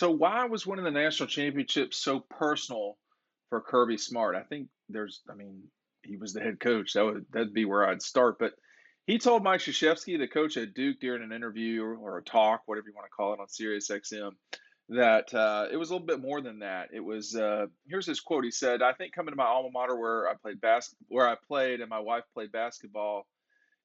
So why was winning the national championship so personal for Kirby Smart? I mean, he was the head coach. That'd be where I'd start. But he told Mike Krzyzewski, the coach at Duke, during an interview or a talk, whatever you want to call it, on Sirius XM, that it was a little bit more than that. It was here's his quote. He said, "I think coming to my alma mater where I played and my wife played basketball,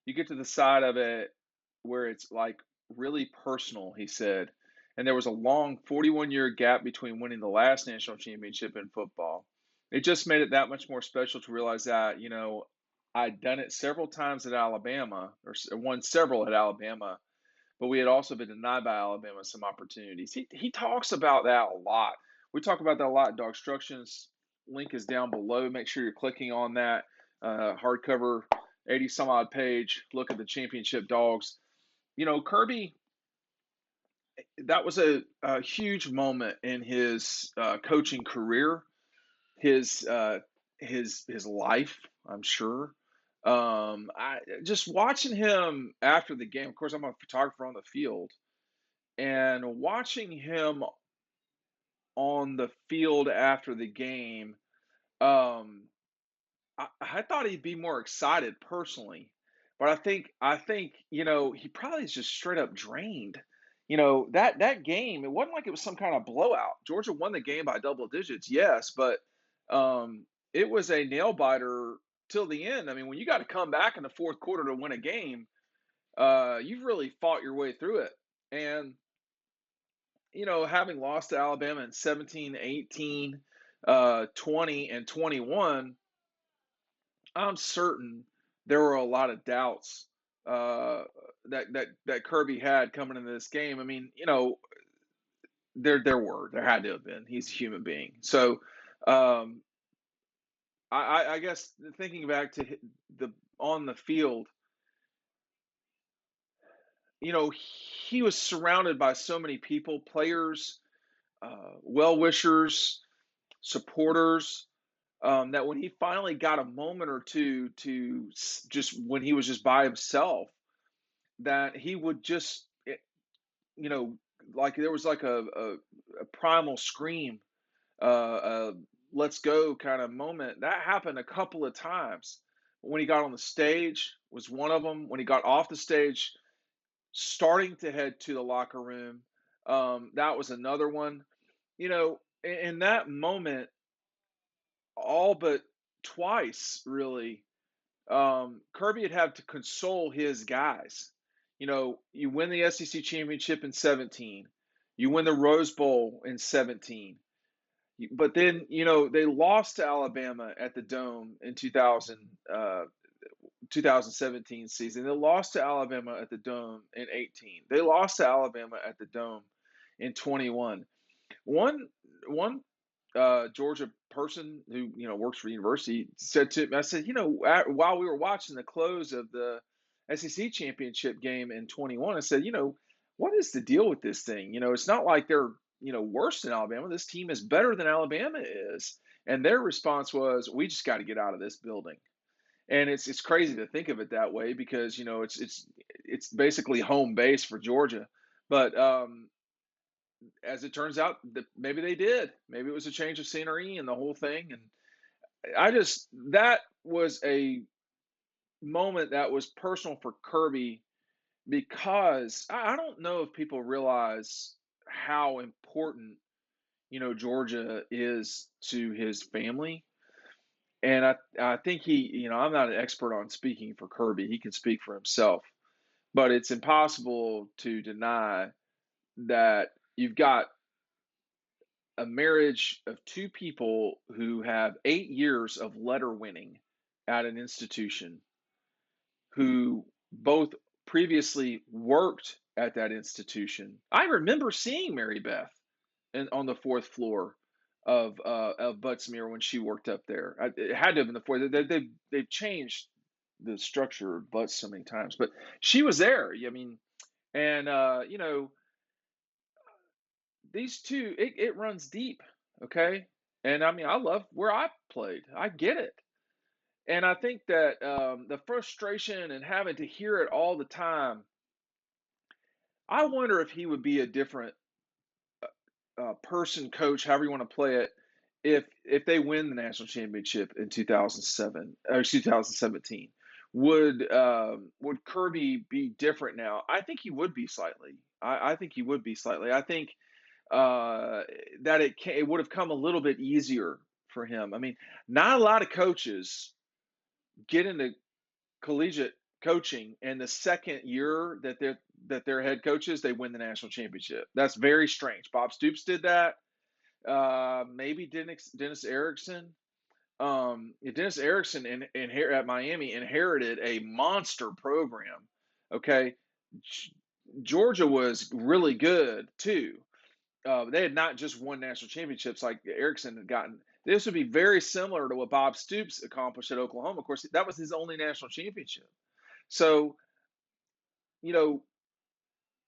you get to the side of it where it's like really personal," he said. And there was a long 41-year gap between winning the last national championship in football. It just made it that much more special to realize that, I'd done it several times at Alabama, or won several at Alabama, but we had also been denied by Alabama some opportunities. He talks about that a lot. We talk about that a lot. DAWGSTRUCTION's link is down below. Make sure you're clicking on that hardcover, 80 some odd page. Look at the championship dogs. Kirby, that was a huge moment in his coaching career, his his life, I'm sure. I just watching him after the game. Of course, I'm a photographer on the field, and watching him on the field after the game, um, I thought he'd be more excited personally, but I think he probably is just straight up drained. That game, it wasn't like it was some kind of blowout. Georgia won the game by double digits, yes, but it was a nail biter till the end. I mean, when you got to come back in the fourth quarter to win a game, you've really fought your way through it. And having lost to Alabama in 17, 18, 20, and 21, I'm certain there were a lot of doubts that Kirby had coming into this game. I mean, there had to have been. He's a human being. So um, I guess thinking back to the on the field, he was surrounded by so many people, players, well wishers, supporters. That when he finally got a moment or two to just when he was just by himself, that he would just, you know, like there was like a primal scream, a let's go kind of moment. That happened a couple of times. When he got on the stage was one of them. When he got off the stage, starting to head to the locker room, that was another one. In that moment, all but twice, really, Kirby had had to console his guys. You win the SEC championship in 17, you win the Rose Bowl in 17, but then they lost to Alabama at the Dome in 2017 season. They lost to Alabama at the Dome in 18. They lost to Alabama at the Dome in 21. One Georgia person who works for the university said to me, I said, while we were watching the close of the SEC championship game in 21, I said, what is the deal with this thing? It's not like they're worse than Alabama. This team is better than Alabama is, and their response was, we just got to get out of this building. And it's crazy to think of it that way because it's basically home base for Georgia, but as it turns out, that maybe they did. Maybe it was a change of scenery and the whole thing. And that was a moment that was personal for Kirby because I don't know if people realize how important, Georgia is to his family. And I think I'm not an expert on speaking for Kirby. He can speak for himself. But it's impossible to deny that you've got a marriage of two people who have 8 years of letter winning at an institution, who both previously worked at that institution. I remember seeing Mary Beth on the fourth floor of Buttsmere when she worked up there. It had to have been the fourth. They've changed the structure of Butts so many times, but she was there. I mean, and these two, it runs deep, okay? And I mean, I love where I played. I get it. And I think that the frustration and having to hear it all the time, I wonder if he would be a different person, coach, however you want to play it, if they win the national championship in 2007 or 2017, would Kirby be different now? I think he would be slightly. I think he would be slightly. I think that it would have come a little bit easier for him. I mean, not a lot of coaches get into collegiate coaching, and the second year that they're head coaches, they win the national championship. That's very strange. Bob Stoops did that. Maybe Dennis Erickson. Dennis Erickson at Miami inherited a monster program. Okay, Georgia was really good too. They had not just won national championships like Erickson had gotten. This would be very similar to what Bob Stoops accomplished at Oklahoma. Of course, that was his only national championship. So, you know,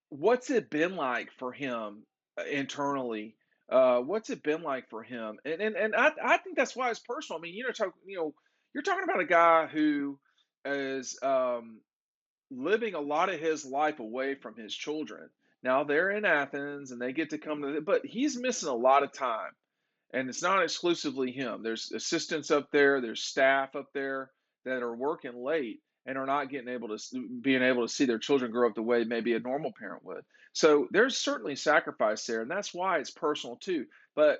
what's it been like for him internally? What's it been like for him? And I think that's why it's personal. I mean, you're talking about a guy who is living a lot of his life away from his children. Now they're in Athens and they get to come to, but he's missing a lot of time. And it's not exclusively him. There's assistants up there, there's staff up there that are working late and are not being able to see their children grow up the way maybe a normal parent would. So there's certainly sacrifice there, and that's why it's personal too. But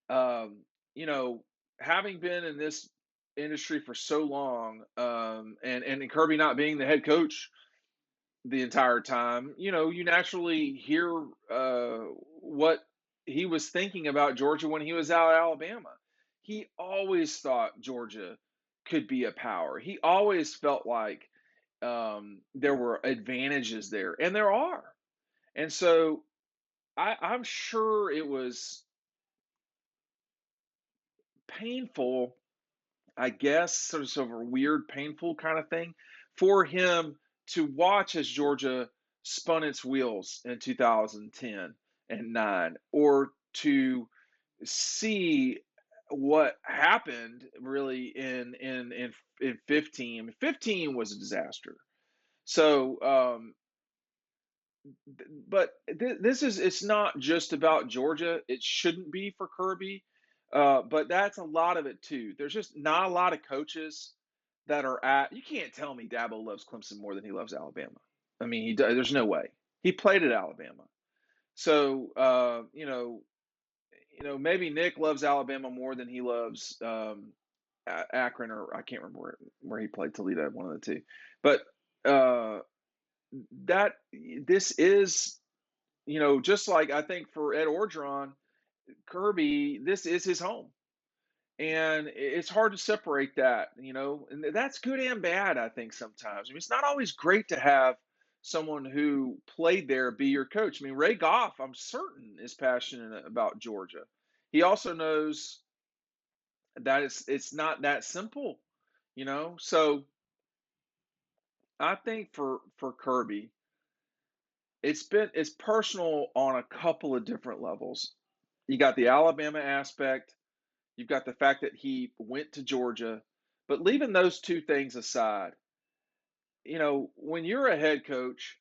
um, you know, having been in this industry for so long, and Kirby not being the head coach the entire time, you naturally hear what he was thinking about Georgia when he was out at Alabama. He always thought Georgia could be a power. He always felt like there were advantages there, and there are. And so I'm sure it was painful, I guess, sort of a weird, painful kind of thing for him to watch as Georgia spun its wheels in 2010 and 9, or to see what happened really in 15. I mean, 15 was a disaster. So, but this is it's not just about Georgia. It shouldn't be for Kirby, but that's a lot of it too. There's just not a lot of coaches that are at. You can't tell me Dabo loves Clemson more than he loves Alabama. I mean, he does. There's no way. He played at Alabama, so maybe Nick loves Alabama more than he loves Akron, or I can't remember where he played, Toledo, one of the two. But uh, that this is just like I think for Ed Orgeron, Kirby, this is his home. And it's hard to separate that, and that's good and bad, I think, sometimes. I mean, it's not always great to have someone who played there be your coach. I mean, Ray Goff, I'm certain, is passionate about Georgia. He also knows that it's not that simple. So I think for Kirby, it's personal on a couple of different levels. You got the Alabama aspect, you've got the fact that he went to Georgia, but leaving those two things aside, when you're a head coach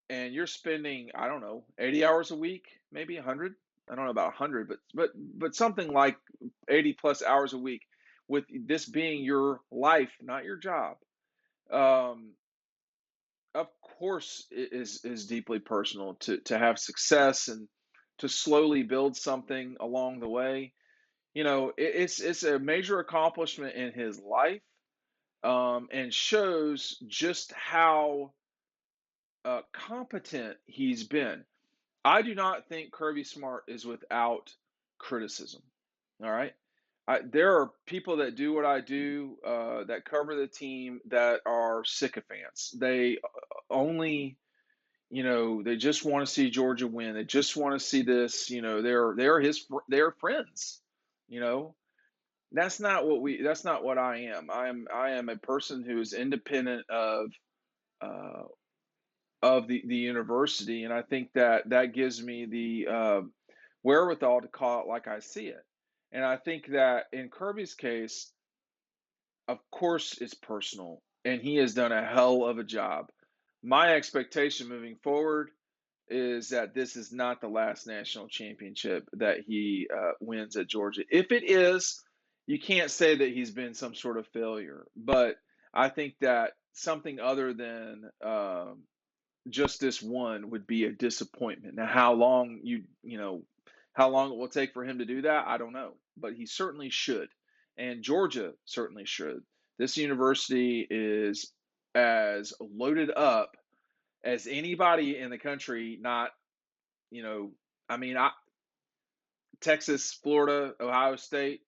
and you're spending, I don't know, 80 hours a week, maybe 100, I don't know about 100, but something like 80 plus hours a week, with this being your life, not your job. Um, of course it is deeply personal to have success and to slowly build something along the way. It's a major accomplishment in his life, and shows just how competent he's been. I do not think Kirby Smart is without criticism. All right. There are people that do what I do, that cover the team, that are sycophants. They only, they just want to see Georgia win. They just want to see this. They're friends. You know, that's not what I am. I am a person who is independent uh, of the university, and I think that gives me the wherewithal to call it like I see it. And I think that in Kirby's case, of course, it's personal, and he has done a hell of a job. My expectation moving forward is that this is not the last national championship that he wins at Georgia. If it is, you can't say that he's been some sort of failure. But I think that something other than just this one would be a disappointment. Now, how long it will take for him to do that, I don't know. But he certainly should, and Georgia certainly should. This university is as loaded up as anybody in the country. Not, you know, I mean, Texas, Florida, Ohio State,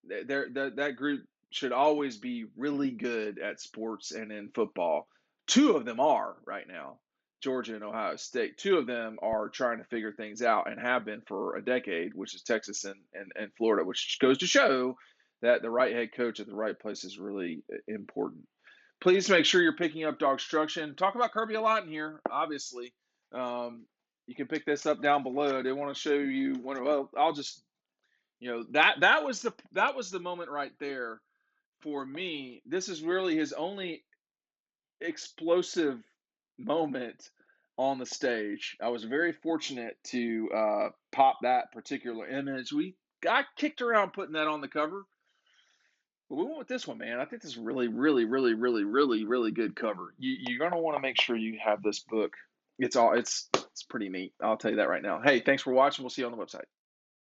that group should always be really good at sports and in football. Two of them are right now, Georgia and Ohio State. Two of them are trying to figure things out and have been for a decade, which is Texas and Florida, which goes to show that the right head coach at the right place is really important. Please make sure you're picking up DAWGSTRUCTION. Talk about Kirby a lot in here, obviously. Um, you can pick this up down below. I didn't want to show you one. Well, I'll just, that was the moment right there for me. This is really his only explosive moment on the stage. I was very fortunate to pop that particular image. We got kicked around putting that on the cover, but we went with this one, man. I think this is really, really, really, really, really, really good cover. You're gonna want to make sure you have this book. It's pretty neat. I'll tell you that right now. Hey, thanks for watching. We'll see you on the website.